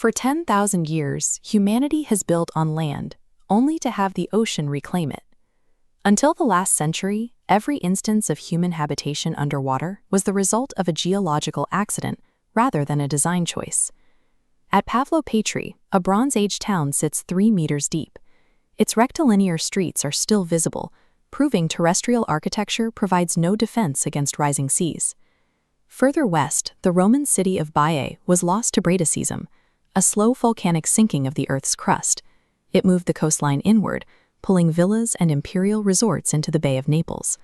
For 10,000 years, humanity has built on land, only to have the ocean reclaim it. Until the last century, every instance of human habitation underwater was the result of a geological accident rather than a design choice. At Pavlopetri, a Bronze Age town sits 3 meters deep. Its rectilinear streets are still visible, proving terrestrial architecture provides no defense against rising seas. Further west, the Roman city of Baiae was lost to Bradisism, a slow volcanic sinking of the Earth's crust. It moved the coastline inward, pulling villas and imperial resorts into the Bay of Naples.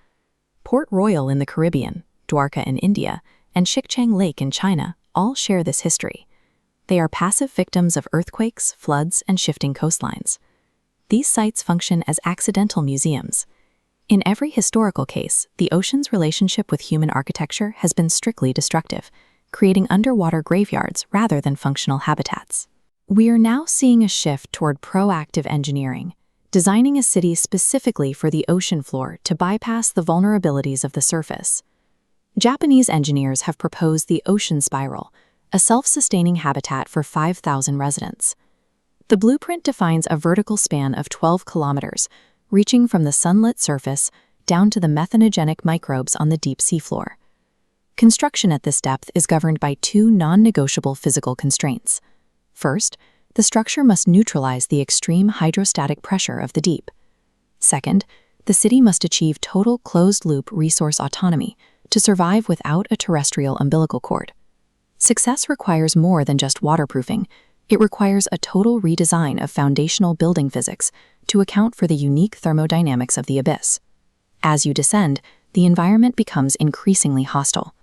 Port Royal in the Caribbean, Dwarka in India, and Xichang Lake in China all share this history. They are passive victims of earthquakes, floods, and shifting coastlines. These sites function as accidental museums. In every historical case, the ocean's relationship with human architecture has been strictly destructive, creating underwater graveyards rather than functional habitats. We are now seeing a shift toward proactive engineering, designing a city specifically for the ocean floor to bypass the vulnerabilities of the surface. Japanese engineers have proposed the Ocean Spiral, a self-sustaining habitat for 5,000 residents. The blueprint defines a vertical span of 12 kilometers, reaching from the sunlit surface down to the methanogenic microbes on the deep seafloor. Construction at this depth is governed by 2 non-negotiable physical constraints. First, the structure must neutralize the extreme hydrostatic pressure of the deep. Second, the city must achieve total closed-loop resource autonomy to survive without a terrestrial umbilical cord. Success requires more than just waterproofing. It requires a total redesign of foundational building physics to account for the unique thermodynamics of the abyss. As you descend, the environment becomes increasingly hostile.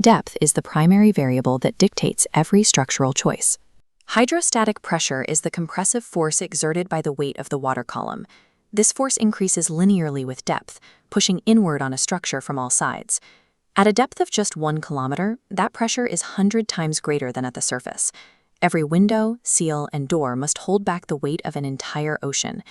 Depth is the primary variable that dictates every structural choice. Hydrostatic pressure is the compressive force exerted by the weight of the water column. This force increases linearly with depth, pushing inward on a structure from all sides. At a depth of just 1 kilometer, that pressure is 100 times greater than at the surface. Every window, seal, and door must hold back the weight of an entire ocean.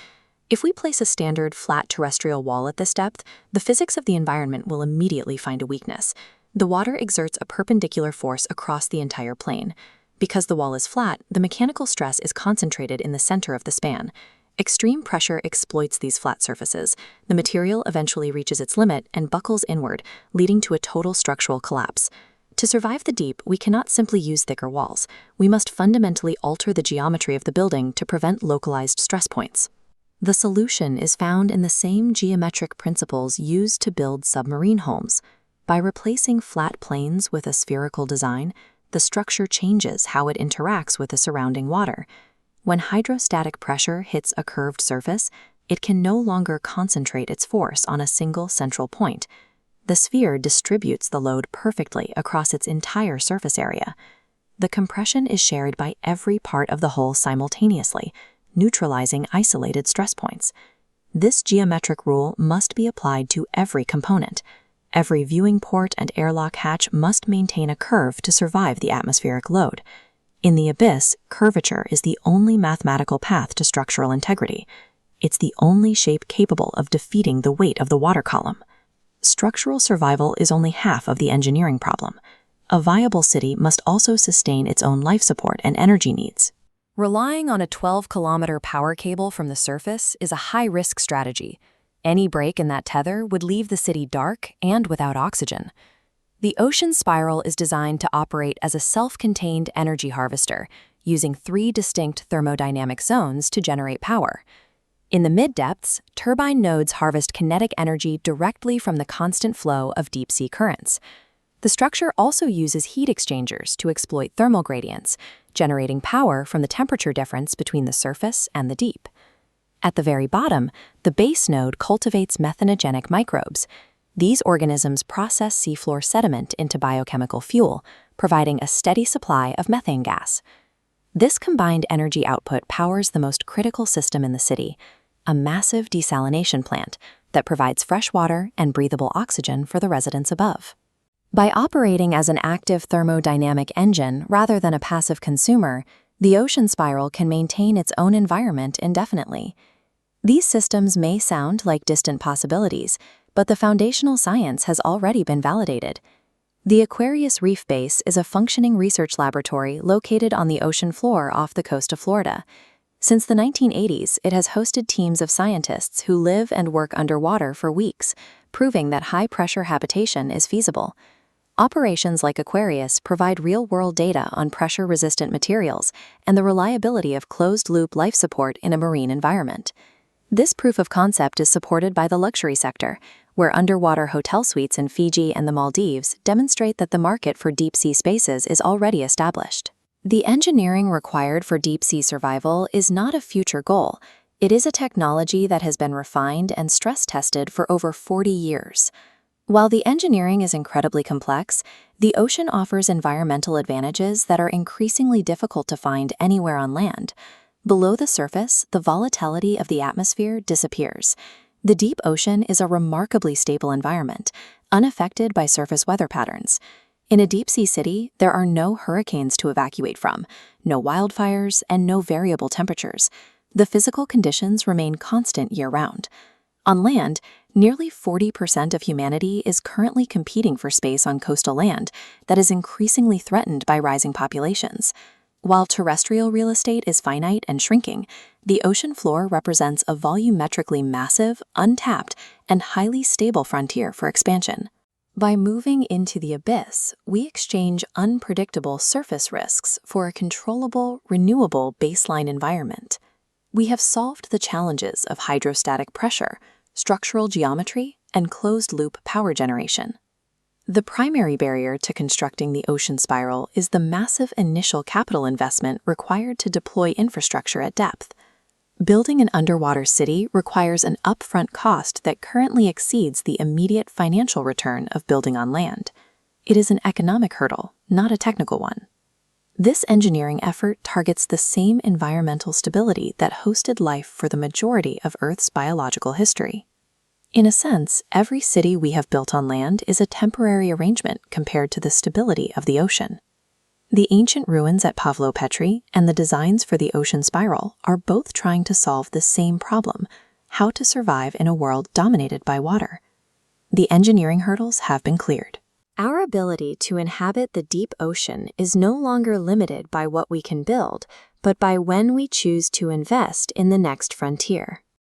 If we place a standard, flat terrestrial wall at this depth, the physics of the environment will immediately find a weakness. The water exerts a perpendicular force across the entire plane. Because the wall is flat, the mechanical stress is concentrated in the center of the span. Extreme pressure exploits these flat surfaces. The material eventually reaches its limit and buckles inward, leading to a total structural collapse. To survive the deep, we cannot simply use thicker walls. We must fundamentally alter the geometry of the building to prevent localized stress points. The solution is found in the same geometric principles used to build submarine homes. By replacing flat planes with a spherical design, the structure changes how it interacts with the surrounding water. When hydrostatic pressure hits a curved surface, it can no longer concentrate its force on a single central point. The sphere distributes the load perfectly across its entire surface area. The compression is shared by every part of the hull simultaneously, neutralizing isolated stress points. This geometric rule must be applied to every component. Every viewing port and airlock hatch must maintain a curve to survive the atmospheric load. In the abyss, curvature is the only mathematical path to structural integrity. It's the only shape capable of defeating the weight of the water column. Structural survival is only half of the engineering problem. A viable city must also sustain its own life support and energy needs. Relying on a 12-kilometer power cable from the surface is a high-risk strategy. Any break in that tether would leave the city dark and without oxygen. The Ocean Spiral is designed to operate as a self-contained energy harvester, using 3 distinct thermodynamic zones to generate power. In the mid-depths, turbine nodes harvest kinetic energy directly from the constant flow of deep-sea currents. The structure also uses heat exchangers to exploit thermal gradients, generating power from the temperature difference between the surface and the deep. At the very bottom, the base node cultivates methanogenic microbes. These organisms process seafloor sediment into biochemical fuel, providing a steady supply of methane gas. This combined energy output powers the most critical system in the city, a massive desalination plant that provides fresh water and breathable oxygen for the residents above. By operating as an active thermodynamic engine rather than a passive consumer, the Ocean Spiral can maintain its own environment indefinitely. These systems may sound like distant possibilities, but the foundational science has already been validated. The Aquarius Reef Base is a functioning research laboratory located on the ocean floor off the coast of Florida. Since the 1980s, it has hosted teams of scientists who live and work underwater for weeks, proving that high-pressure habitation is feasible. Operations like Aquarius provide real-world data on pressure-resistant materials and the reliability of closed-loop life support in a marine environment. This proof of concept is supported by the luxury sector, where underwater hotel suites in Fiji and the Maldives demonstrate that the market for deep-sea spaces is already established. The engineering required for deep-sea survival is not a future goal. It is a technology that has been refined and stress-tested for over 40 years. While the engineering is incredibly complex, the ocean offers environmental advantages that are increasingly difficult to find anywhere on land. Below the surface, the volatility of the atmosphere disappears. The deep ocean is a remarkably stable environment, unaffected by surface weather patterns. In a deep-sea city, there are no hurricanes to evacuate from, no wildfires, and no variable temperatures. The physical conditions remain constant year-round. On land, nearly 40% of humanity is currently competing for space on coastal land that is increasingly threatened by rising populations. While terrestrial real estate is finite and shrinking, the ocean floor represents a volumetrically massive, untapped, and highly stable frontier for expansion. By moving into the abyss, we exchange unpredictable surface risks for a controllable, renewable baseline environment. We have solved the challenges of hydrostatic pressure, structural geometry, and closed-loop power generation. The primary barrier to constructing the ocean spiral is the massive initial capital investment required to deploy infrastructure at depth. Building an underwater city requires an upfront cost that currently exceeds the immediate financial return of building on land. It is an economic hurdle, not a technical one. This engineering effort targets the same environmental stability that hosted life for the majority of Earth's biological history. In a sense, every city we have built on land is a temporary arrangement compared to the stability of the ocean. The ancient ruins at Pavlopetri and the designs for the ocean spiral are both trying to solve the same problem: how to survive in a world dominated by water. The engineering hurdles have been cleared. Our ability to inhabit the deep ocean is no longer limited by what we can build, but by when we choose to invest in the next frontier.